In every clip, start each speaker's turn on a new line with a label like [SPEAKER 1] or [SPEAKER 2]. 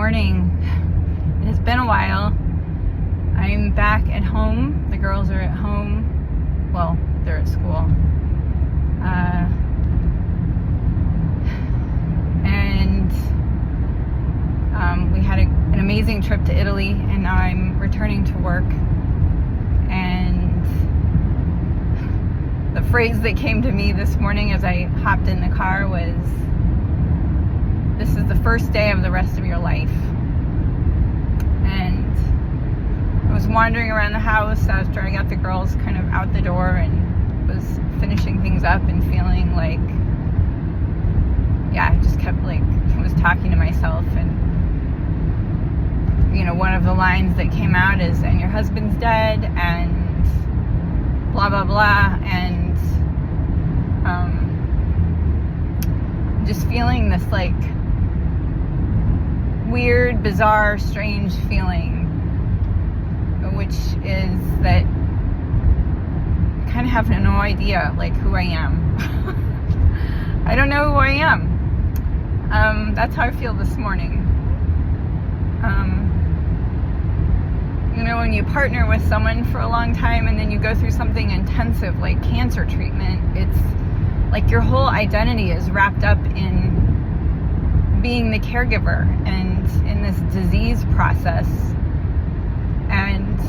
[SPEAKER 1] morning. It has been a while. I'm back at home. The girls are at home. Well, they're at school. We had an amazing trip to Italy, and now I'm returning to work. And the phrase that came to me this morning as I hopped in the car was, "This is the first day of the rest of your life." And I was wandering around the house after I got the girls kind of out the door and was finishing things up and feeling like, I just kept was talking to myself. And one of the lines that came out is, "And your husband's dead," and blah blah blah. And just feeling this weird, bizarre, strange feeling, which is that I kind of have no idea who I am. I don't know who I am. That's how I feel this morning. When you partner with someone for a long time and then you go through something intensive like cancer treatment, it's like your whole identity is wrapped up in being the caregiver and in this disease process. And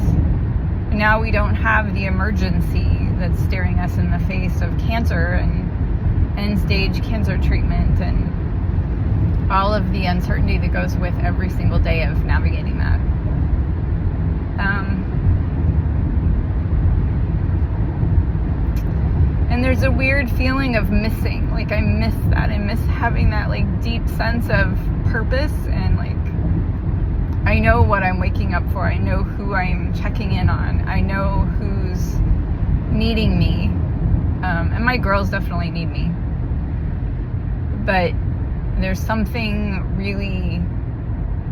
[SPEAKER 1] now we don't have the emergency that's staring us in the face of cancer and end-stage cancer treatment and all of the uncertainty that goes with every single day of navigating that. And there's a weird feeling of missing. I miss that. I miss having that deep sense of purpose, and I know what I'm waking up for. I know who I'm checking in on. I know who's needing me. And my girls definitely need me. But there's something really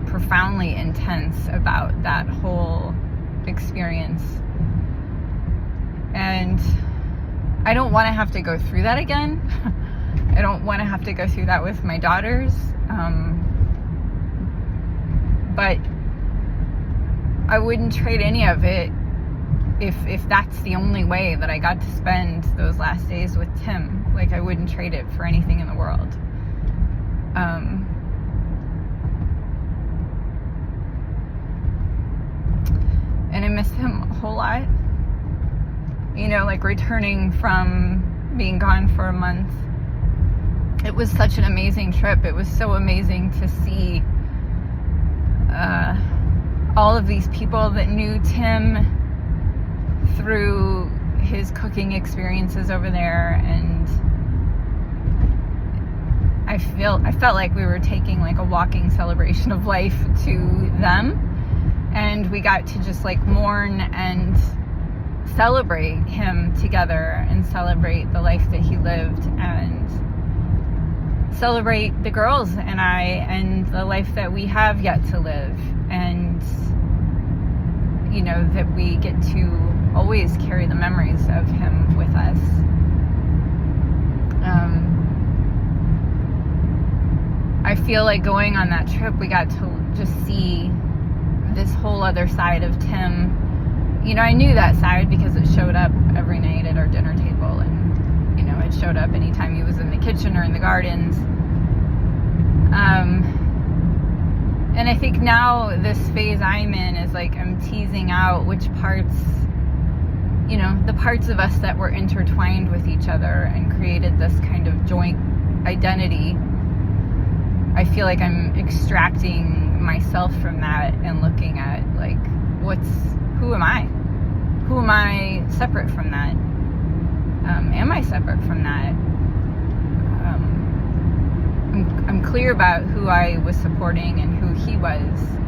[SPEAKER 1] profoundly intense about that whole experience. And I don't want to have to go through that again. I don't want to have to go through that with my daughters. But I wouldn't trade any of it if that's the only way that I got to spend those last days with Tim. I wouldn't trade it for anything in the world. And I miss him a whole lot. Returning from being gone for a month. It was such an amazing trip. It was so amazing to see all of these people that knew Tim through his cooking experiences over there. And I felt like we were taking a walking celebration of life to them. And we got to just mourn and celebrate him together and celebrate the life that he lived and celebrate the girls and I and the life that we have yet to live. And that we get to always carry the memories of him with us. I feel like going on that trip, we got to just see this whole other side of Tim. I knew that side because it showed up every night at our dinner table, and it showed up anytime he was in the kitchen or in the gardens. And I think now this phase I'm in is I'm teasing out which parts, the parts of us that were intertwined with each other and created this kind of joint identity. I feel like I'm extracting myself from that and looking at who am I? Who am I separate from that? Am I separate from that? I'm clear about who I was supporting and who he was.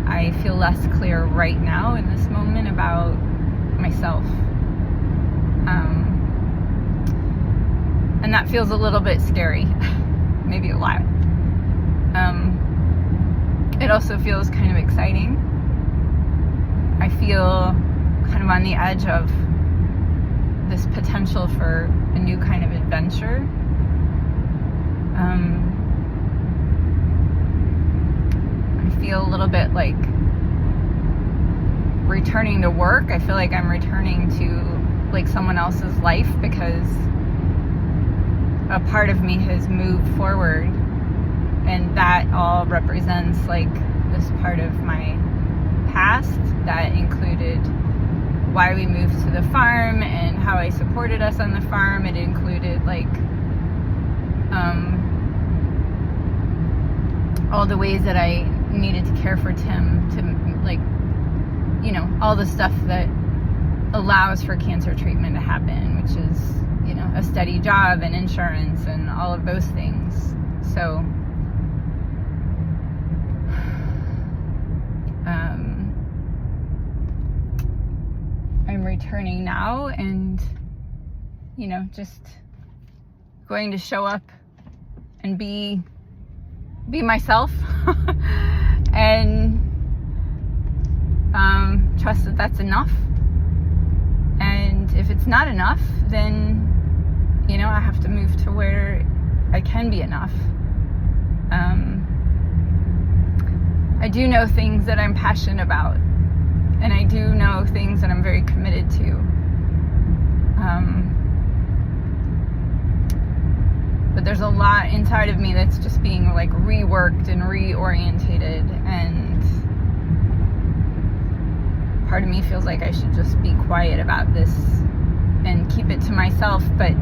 [SPEAKER 1] I feel less clear right now in this moment about myself. And that feels a little bit scary. Maybe a lot. It also feels kind of exciting. I feel kind of on the edge of this potential for a new kind of adventure. feel a little bit like returning to work. I feel like I'm returning to like someone else's life because a part of me has moved forward, and that all represents like this part of my past that included why we moved to the farm and how I supported us on the farm. It included like all the ways that I needed to care for Tim, to like, you know, all the stuff that allows for cancer treatment to happen, which is, you know, a steady job and insurance and all of those things. So I'm returning now and, you know, just going to show up and be myself and trust that that's enough. And if it's not enough, then, you know, I have to move to where I can be enough. I do know things that I'm passionate about, and I do know things that I'm very committed to. But there's a lot inside of me that's just being like reworked and reorientated, and part of me feels like I should just be quiet about this and keep it to myself. But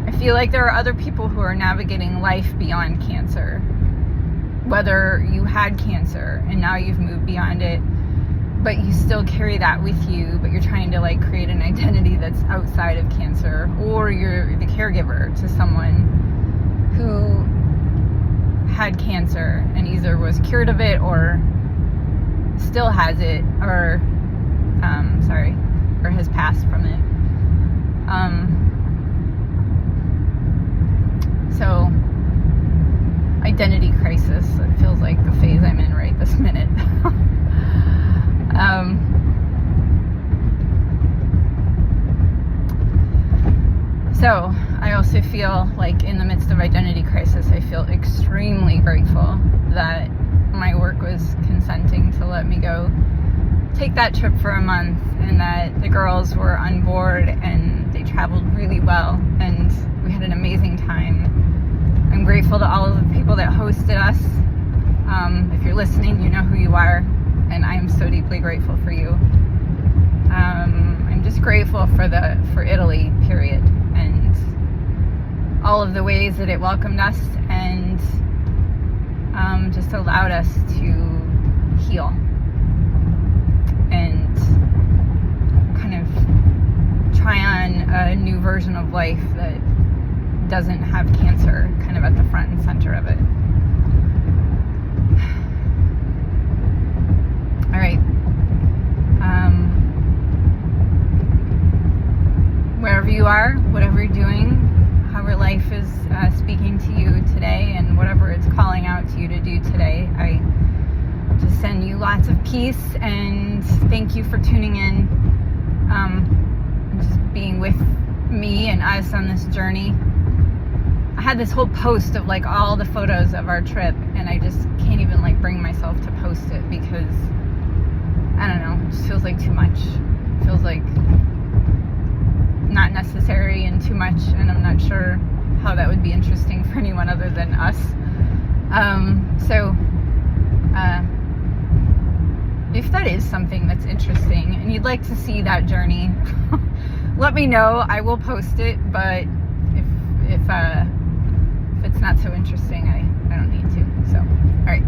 [SPEAKER 1] I feel like there are other people who are navigating life beyond cancer. Whether you had cancer and now you've moved beyond it, but you still carry that with you, but you're trying to like create an identity that's outside of cancer, or you're the caregiver to someone who had cancer and either was cured of it or still has it, or or has passed from it. So identity crisis, it feels like the phase I'm in right this minute. So I also feel like in the midst of identity crisis, I feel extremely grateful that my work was consenting to let me go take that trip for a month, and that the girls were on board and they traveled really well and we had an amazing time. I'm grateful to all of the people that hosted us. If you're listening, you know who you are, and I am so deeply grateful for you. I'm just grateful for Italy, period, and all of the ways that it welcomed us and just allowed us to heal and kind of try on a new version of life that doesn't have cancer kind of at the front and center of it. All right. Wherever you are, whatever you're doing, however life is speaking to you today, and whatever it's calling out to you to do today, I just send you lots of peace and thank you for tuning in, and just being with me and us on this journey. I had this whole post of like all the photos of our trip, and I just can't even like bring myself to post it because I don't know, it just feels like too much. It feels like not necessary and too much, and I'm not sure how that would be interesting for anyone other than us. If that is something that's interesting and you'd like to see that journey, let me know. I will post it, but if it's not so interesting, I don't need to. So, all right.